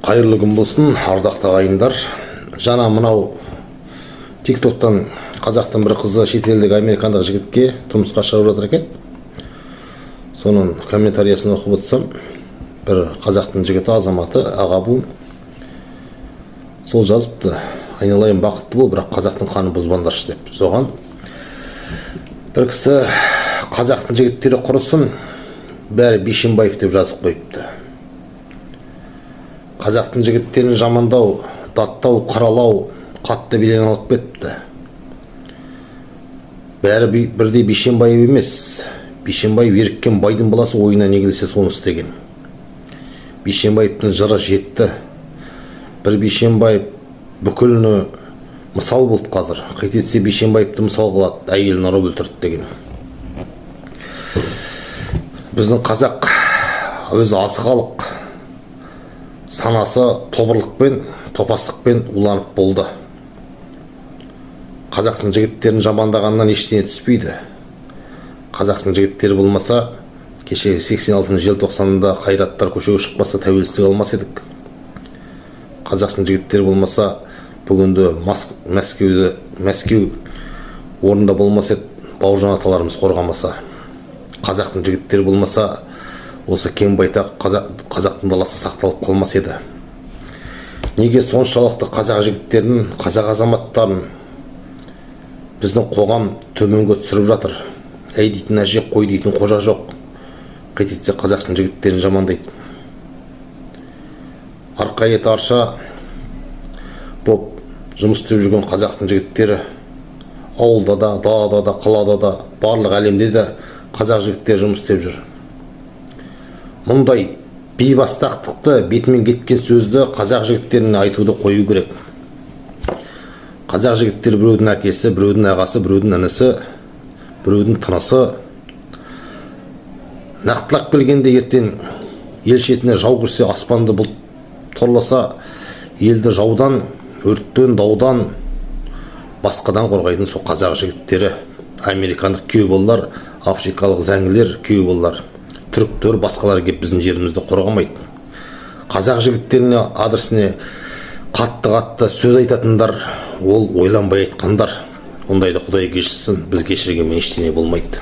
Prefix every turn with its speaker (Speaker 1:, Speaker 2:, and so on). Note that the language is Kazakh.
Speaker 1: Қайырлы күн болсын, ардақты ағайындар. Жана мынау тиктоктан қазақтың бір қызы шетелдік американдық жігітке тұрмысқа шығып жатыр екен. Соның комментариясын оқып отырсам, бір қазақтың жігіті, азаматы, аға буын сол жазыпты: айналайын бақытты бол, бірақ қазақтың қанын бұзбаңдаршы деп. Соған бір кісі: қазақтың жігіттері құрысын, бәрі Бишімбаев деп жазып қойыпты. Қазақтың жігіттерін жамандау, даттау, қаралау қатты белең алып кетті. Бәрі бірдей Бишімбаев емес. Бишімбаев еріккен байдың баласы, ойына не келсе соны істеген. Бишімбаевтың жыры жетті. Бір Бишімбаев бүкіліні мысал болды қазір. Қайтетсе Бишімбаевты мысал қылады, әйелін ұрып өлтірді деген. Біздің қазақ өзі азы халық, санасы тобырлықпен, топастықпен уланып болды. Қазақтың жігіттерін жамандағаннан ештеңе түспейді. Қазақтың жігіттері болмаса, кеше 86 желтоқсанында қайраттар көшеге шықпаса, тәуелсіздік алмас едік. Қазақтың жігіттері болмаса, бүгінде Мәскеу орында болмас еді, бауыржан аталарымыз қорғамаса. Қазақтың жігіттері болмаса, осы кең байтақ қазақтың даласы сақталып қалмас еді. Неге соншалықты қазақ жігіттерін, қазақ азаматтарын біздің қоғам төменге түсіріп жатыр? Әй дейтін әже, қой дейтін қожа жоқ. Қайтетсе қазақтың жігіттерін жамандайды. Арқа еті арша боп жұмыс істеп жүрген қазақтың жігіттері ауылда да, далада да, қалада да, барлық әлемде де қазақ жігіттері жұмыс істеп жүр. Мұндай бейбастақтықты, бетімен кеткен сөзді қазақ жігіттеріне айтуды қою керек. Қазақ жігіттері біреудің әкесі, біреудің ағасы, біреудің інісі, біреудің тынысы. Нақтылап келгенде ертең ел шетіне жау кірсе, аспанды бұлт торласа, елді жаудан, өрттен, даудан, басқадан қорғайтын сол қазақ жігіттері. Американдық күйеуболлар, африкалық зәңгілер, күйеуболлар, түріктер, басқалар келіп біздің жерімізді қорғамайды. Қазақ жігіттеріне адресіне қатты сөз айтатындар, ол ойланбай айтқандар. Ондайды Құдай кешірсін, біз кешіргенмен ештеңе болмайды.